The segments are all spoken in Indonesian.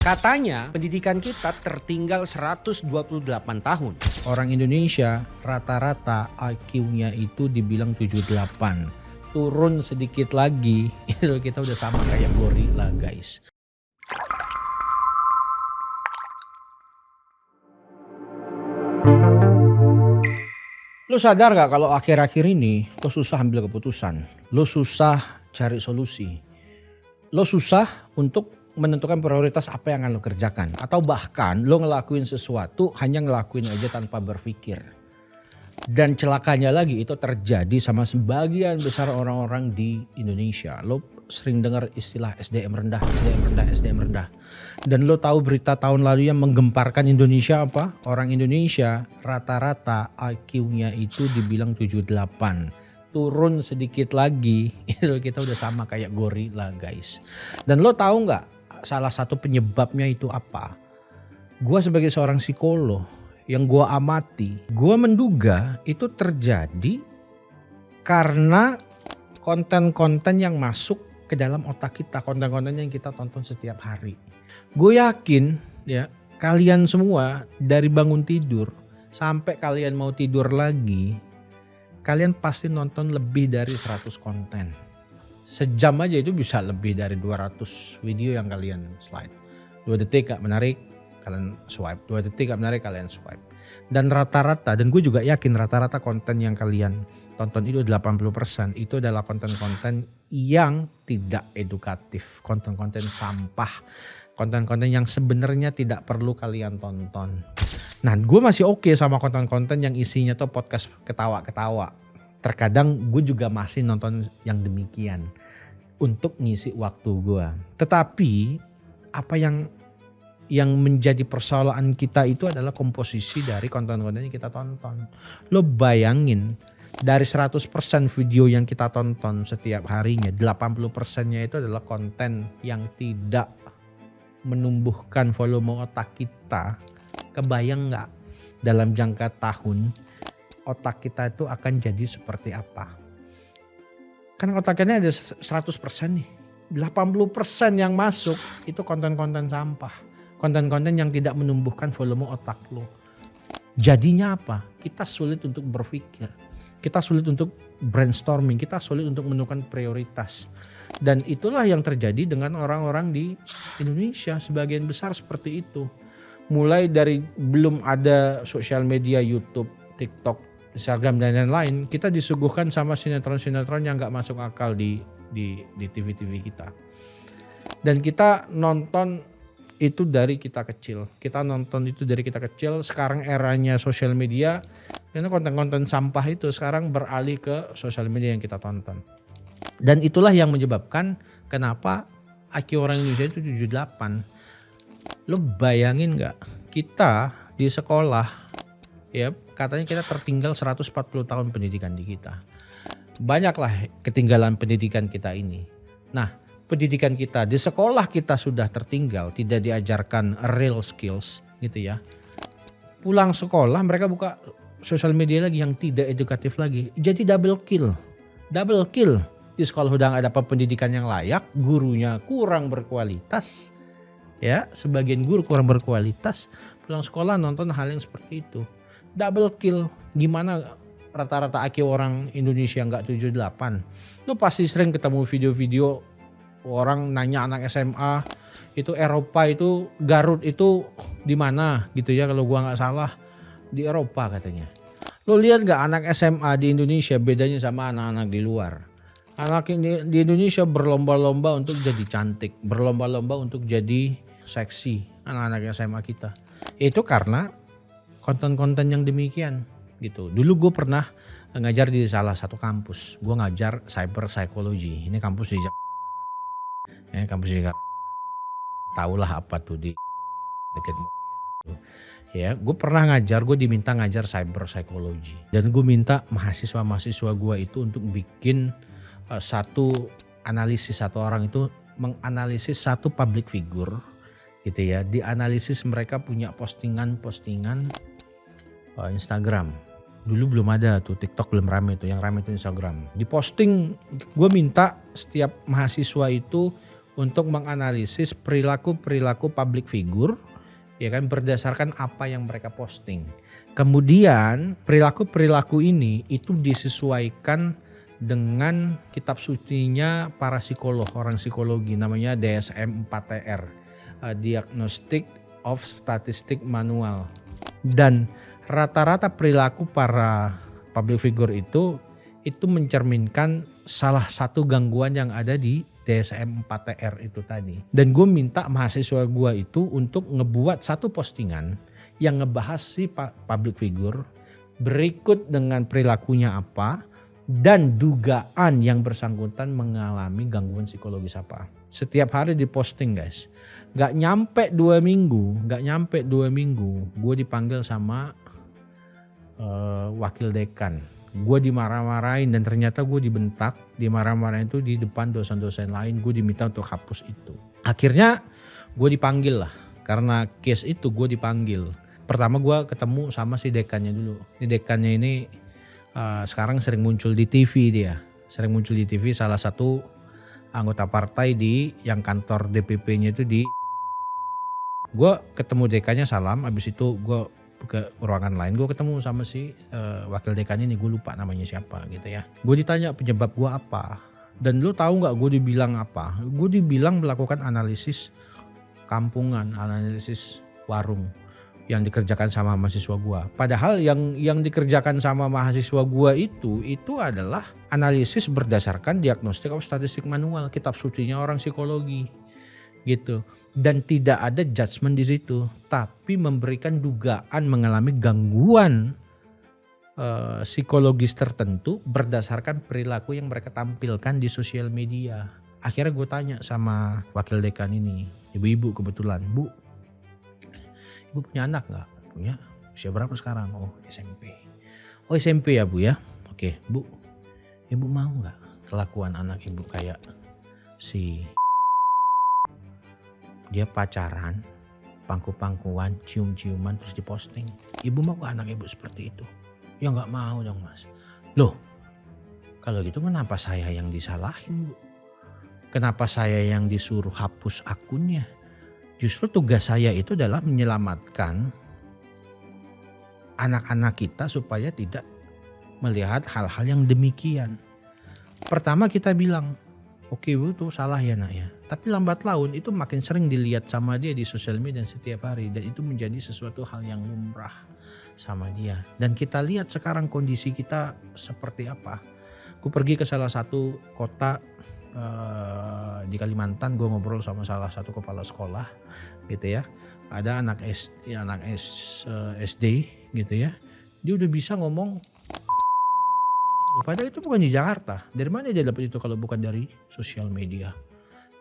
Katanya pendidikan kita tertinggal 128 tahun. Orang Indonesia rata-rata IQ-nya itu dibilang 78. Turun sedikit lagi, itu kita udah sama kayak gorila, guys. Lo sadar gak kalau akhir-akhir ini lo susah ambil keputusan, lo susah cari solusi, lo susah untuk menentukan prioritas apa yang akan lo kerjakan, atau bahkan lo ngelakuin sesuatu hanya ngelakuin aja tanpa berpikir. Dan celakanya lagi itu terjadi sama sebagian besar orang-orang di Indonesia. Lo sering dengar istilah SDM rendah, SDM rendah, SDM rendah. Dan lo tahu berita tahun lalu yang menggemparkan Indonesia apa? Orang Indonesia rata-rata IQ-nya itu dibilang 78. Turun sedikit lagi, itu kita udah sama kayak gorila, guys. Dan lo tahu nggak salah satu penyebabnya itu apa? Gua sebagai seorang psikolog yang gua amati, gua menduga itu terjadi karena konten-konten yang masuk ke dalam otak kita, konten-konten yang kita tonton setiap hari. Gue yakin ya, kalian semua dari bangun tidur sampai kalian mau tidur lagi, kalian pasti nonton lebih dari 100 konten. Sejam aja itu bisa lebih dari 200 video yang kalian slide. 2 detik gak menarik, kalian swipe. 2 detik gak menarik, kalian swipe. Dan rata-rata, dan gue juga yakin rata-rata konten yang kalian tonton itu 80% itu adalah konten-konten yang tidak edukatif. Konten-konten sampah. Konten-konten yang sebenarnya tidak perlu kalian tonton. Nah, gue masih oke sama konten-konten yang isinya tuh podcast ketawa-ketawa. Terkadang gue juga masih nonton yang demikian untuk ngisi waktu gue. Tetapi apa yang menjadi persoalan kita itu adalah komposisi dari konten-konten yang kita tonton. Lo bayangin dari 100% video yang kita tonton setiap harinya, 80%-nya itu adalah konten yang tidak menumbuhkan volume otak kita. Kebayang nggak dalam jangka tahun otak kita itu akan jadi seperti apa? Kan otaknya ada 100% nih. 80% yang masuk itu konten-konten sampah. Konten-konten yang tidak menumbuhkan volume otak lo. Jadinya apa? Kita sulit untuk berpikir. Kita sulit untuk brainstorming. Kita sulit untuk menentukan prioritas. Dan itulah yang terjadi dengan orang-orang di Indonesia. Sebagian besar seperti itu. Mulai dari belum ada sosial media, YouTube, TikTok, Instagram dan lain-lain, kita disuguhkan sama sinetron-sinetron yang gak masuk akal di TV-TV kita. Dan kita nonton itu dari kita kecil. Kita nonton itu dari kita kecil. Sekarang eranya sosial media, dan konten-konten sampah itu sekarang beralih ke sosial media yang kita tonton. Dan itulah yang menyebabkan kenapa IQ orang Indonesia itu 78. Lo bayangin gak, kita di sekolah ya katanya kita tertinggal 140 tahun pendidikan di kita. Banyaklah ketinggalan pendidikan kita ini. Nah, pendidikan kita di sekolah kita sudah tertinggal, tidak diajarkan real skills gitu ya. Pulang sekolah mereka buka sosial media lagi yang tidak edukatif lagi. Jadi double kill. Double kill. Di sekolah udah gak dapat pendidikan yang layak, gurunya kurang berkualitas. Ya, sebagian guru kurang berkualitas, pulang sekolah nonton hal yang seperti itu. Double kill. Gimana rata-rata IQ orang Indonesia nggak 78? Lu pasti sering ketemu video-video orang nanya anak SMA itu Eropa itu Garut itu di mana gitu ya, kalau gua nggak salah di Eropa katanya. Lu lihat nggak anak SMA di Indonesia bedanya sama anak-anak di luar? Anak di Indonesia berlomba-lomba untuk jadi cantik, berlomba-lomba untuk jadi seksi, anak-anak SMA kita. Itu karena konten-konten yang demikian gitu. Dulu gue pernah ngajar di salah satu kampus. Gue ngajar cyber psychology. Ini kampus di kampus di tahulah apa tuh di dekat ya. Gue pernah ngajar, gue diminta ngajar cyber psychology. Dan gue minta mahasiswa-mahasiswa gue itu untuk bikin satu analisis, satu orang itu menganalisis satu public figure gitu ya. Dianalisis mereka punya postingan-postingan Instagram. Dulu belum ada tuh, TikTok belum rame tuh, yang rame itu Instagram. Di posting, gue minta setiap mahasiswa itu untuk menganalisis perilaku-perilaku public figure, ya kan, berdasarkan apa yang mereka posting. Kemudian perilaku-perilaku ini itu disesuaikan dengan kitab sucinya para psikolog, orang psikologi, namanya DSM-4TR, Diagnostic of Statistic Manual. Dan rata-rata perilaku para public figure itu mencerminkan salah satu gangguan yang ada di DSM-4TR itu tadi. Dan gue minta mahasiswa gue itu untuk ngebuat satu postingan yang ngebahas si public figure berikut dengan perilakunya apa dan dugaan yang bersangkutan mengalami gangguan psikologis apa. Setiap hari diposting guys. Gak nyampe 2 minggu gue dipanggil sama wakil dekan. Gue dimarah-marahin dan ternyata gue dibentak, dimarah-marahin itu di depan dosen-dosen lain. Gue diminta untuk hapus itu. Akhirnya gue dipanggil lah, karena case itu gue dipanggil. Pertama gue ketemu sama si dekannya dulu. Ini dekannya ini sekarang sering muncul di TV dia. Sering muncul di TV, salah satu anggota partai di yang kantor DPP-nya itu di. Gue ketemu dekannya, salam, abis itu gue ke ruangan lain, gue ketemu sama si wakil dekannya ini, gue lupa namanya siapa gitu ya. Gue ditanya penyebab gue apa, dan lu tahu nggak gue dibilang apa? Gue dibilang melakukan analisis kampungan, analisis warung yang dikerjakan sama mahasiswa gue. Padahal yang dikerjakan sama mahasiswa gue itu adalah analisis berdasarkan Diagnostic of Statistic Manual, kitab sucinya orang psikologi gitu. Dan tidak ada judgement di situ, tapi memberikan dugaan mengalami gangguan psikologis tertentu berdasarkan perilaku yang mereka tampilkan di sosial media. Akhirnya gue tanya sama wakil dekan ini, ibu-ibu kebetulan, Bu, ibu punya anak gak? Punya. Usia berapa sekarang? Oh SMP. Oh SMP ya Bu ya? Oke Bu, ibu mau gak kelakuan anak ibu kayak si dia pacaran, pangku-pangkuan, cium-ciuman terus diposting? Ibu mau gak anak ibu seperti itu? Ya gak mau dong Mas. Loh, kalau gitu kenapa saya yang disalahin Bu? Kenapa saya yang disuruh hapus akunnya? Justru tugas saya itu adalah menyelamatkan anak-anak kita supaya tidak melihat hal-hal yang demikian. Pertama kita bilang, oke Bu tuh salah ya nak ya. Tapi lambat laun itu makin sering dilihat sama dia di sosial media setiap hari. Dan itu menjadi sesuatu hal yang lumrah sama dia. Dan kita lihat sekarang kondisi kita seperti apa. Aku pergi ke salah satu kota di Kalimantan, gue ngobrol sama salah satu kepala sekolah gitu ya. Ada anak SD gitu ya. Dia udah bisa ngomong. Padahal itu bukan di Jakarta. Dari mana dia dapat itu kalau bukan dari sosial media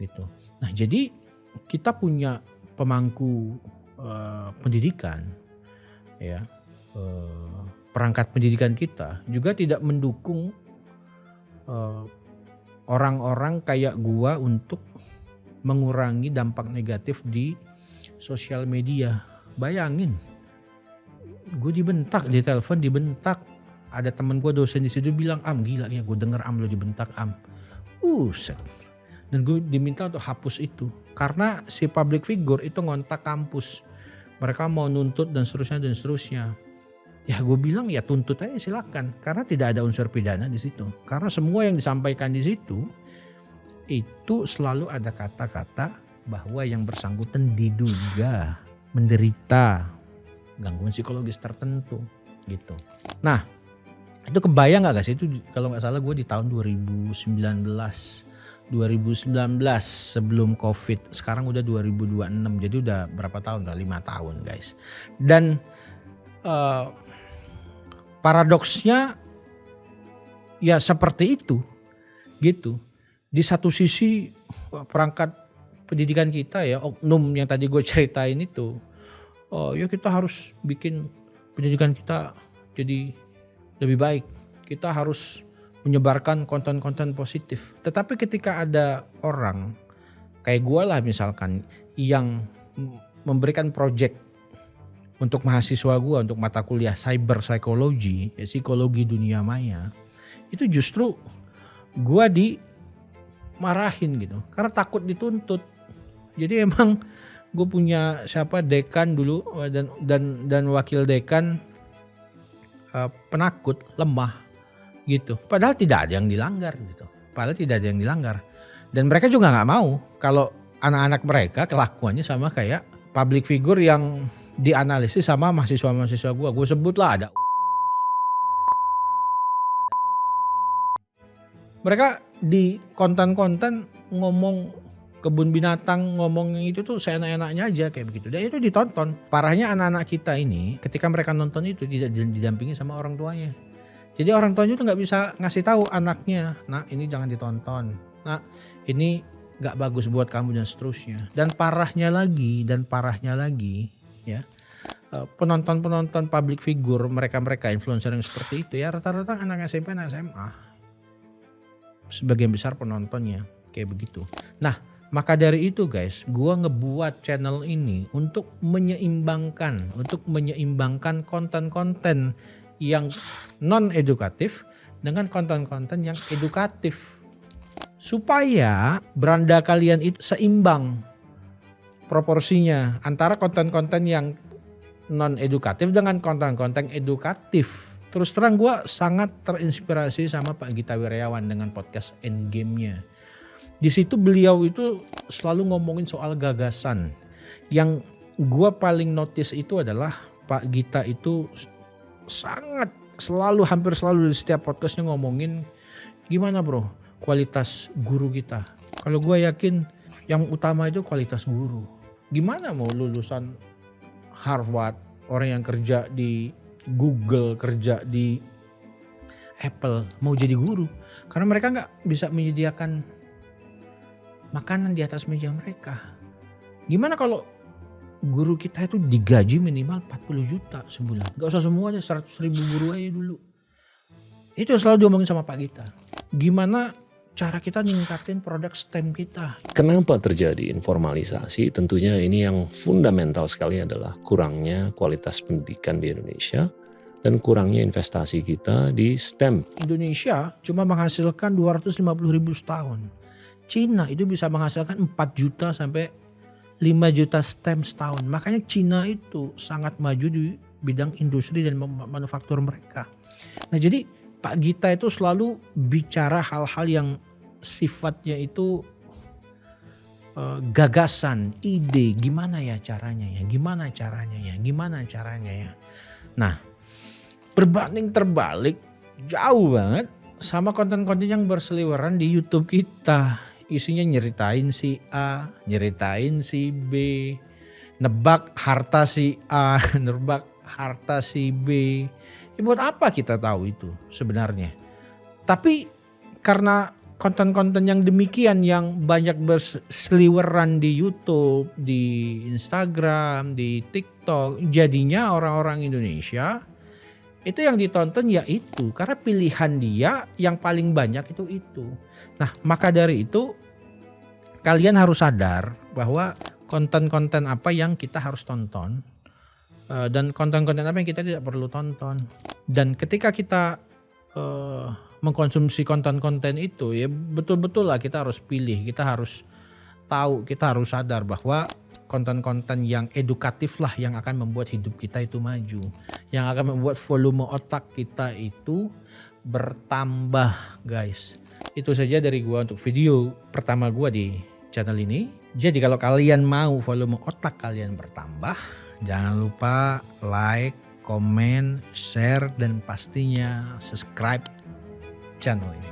gitu. Nah jadi kita punya pemangku pendidikan ya, perangkat pendidikan kita juga tidak mendukung orang-orang kayak gua untuk mengurangi dampak negatif di sosial media. Bayangin, gue dibentak, di telepon dibentak. Ada teman gue dosen di situ bilang, Am gila ya, gue denger Am lo dibentak Am. Set. Dan gue diminta untuk hapus itu. Karena si public figure itu ngontak kampus. Mereka mau nuntut dan seterusnya. Ya gue bilang ya tuntut aja silakan. Karena tidak ada unsur pidana di situ. Karena semua yang disampaikan di situ itu selalu ada kata-kata bahwa yang bersangkutan diduga menderita gangguan psikologis tertentu gitu. Nah itu kebayang gak sih, itu kalau gak salah gue di tahun 2019 sebelum COVID, sekarang udah 2026, jadi udah berapa tahun, udah 5 tahun guys. Dan paradoksnya ya seperti itu gitu. Di satu sisi perangkat pendidikan kita ya, oknum yang tadi gue ceritain itu, ya kita harus bikin pendidikan kita jadi lebih baik. Kita harus menyebarkan konten-konten positif. Tetapi ketika ada orang kayak gue lah misalkan yang memberikan project untuk mahasiswa gue untuk mata kuliah cyber psychology, psikologi dunia maya, itu justru gue marahin gitu karena takut dituntut. Jadi emang gue punya dekan dulu dan wakil dekan penakut, lemah gitu. Padahal tidak ada yang dilanggar gitu. Dan mereka juga nggak mau kalau anak-anak mereka kelakuannya sama kayak public figure yang dianalisis sama mahasiswa-mahasiswa gue. Gue sebutlah ada mereka di konten-konten ngomong kebun binatang, ngomong itu tuh seenak-enaknya aja kayak begitu. Dan itu ditonton. Parahnya anak-anak kita ini ketika mereka nonton itu tidak didampingi sama orang tuanya. Jadi orang tuanya tuh nggak bisa ngasih tahu anaknya, nah ini jangan ditonton, nah ini nggak bagus buat kamu dan seterusnya. Dan parahnya lagi ya, penonton public figure mereka influencer yang seperti itu ya rata-rata anak SMP, anak SMA. Sebagian besar penontonnya kayak begitu. Nah, maka dari itu guys, gua ngebuat channel ini untuk menyeimbangkan konten-konten yang non edukatif dengan konten-konten yang edukatif. Supaya beranda kalian itu seimbang proporsinya antara konten-konten yang non edukatif dengan konten-konten edukatif. Terus terang gue sangat terinspirasi sama Pak Gita Wirjawan dengan podcast Endgame-nya. Di situ beliau itu selalu ngomongin soal gagasan. Yang gue paling notice itu adalah Pak Gita itu hampir selalu di setiap podcastnya ngomongin gimana bro kualitas guru kita. Kalau gue yakin yang utama itu kualitas guru. Gimana mau lulusan Harvard, orang yang kerja di Google, kerja di Apple mau jadi guru karena mereka nggak bisa menyediakan makanan di atas meja mereka. Gimana kalau guru kita itu digaji minimal 40 juta sebulan, nggak usah semuanya, 100.000 guru aja dulu. Itu selalu diomongin sama Pak Gita. Gimana cara kita ningkatin produk STEM kita. Kenapa terjadi informalisasi? Tentunya ini yang fundamental sekali adalah kurangnya kualitas pendidikan di Indonesia dan kurangnya investasi kita di STEM. Indonesia cuma menghasilkan 250.000 setahun. Cina itu bisa menghasilkan 4 juta sampai 5 juta STEM setahun. Makanya Cina itu sangat maju di bidang industri dan manufaktur mereka. Nah jadi Pak Gita itu selalu bicara hal-hal yang sifatnya itu gagasan, ide, gimana caranya ya. Nah, berbanding terbalik jauh banget sama konten-konten yang berseliweran di YouTube kita. Isinya nyeritain si A, nyeritain si B, nebak harta si A, nebak harta si B. Ya buat apa kita tahu itu sebenarnya? Tapi karena konten-konten yang demikian yang banyak berseliweran di YouTube, di Instagram, di TikTok, jadinya orang-orang Indonesia itu yang ditonton ya itu, karena pilihan dia yang paling banyak itu. Nah, maka dari itu kalian harus sadar bahwa konten-konten apa yang kita harus tonton dan konten-konten apa yang kita tidak perlu tonton. Dan ketika kita mengkonsumsi konten-konten itu ya betul-betul lah kita harus pilih, kita harus tahu, kita harus sadar bahwa konten-konten yang edukatif lah yang akan membuat hidup kita itu maju, yang akan membuat volume otak kita itu bertambah guys. Itu saja dari gua untuk video pertama gua di channel ini. Jadi kalau kalian mau volume otak kalian bertambah, jangan lupa like, komen, share, dan pastinya subscribe channel ini.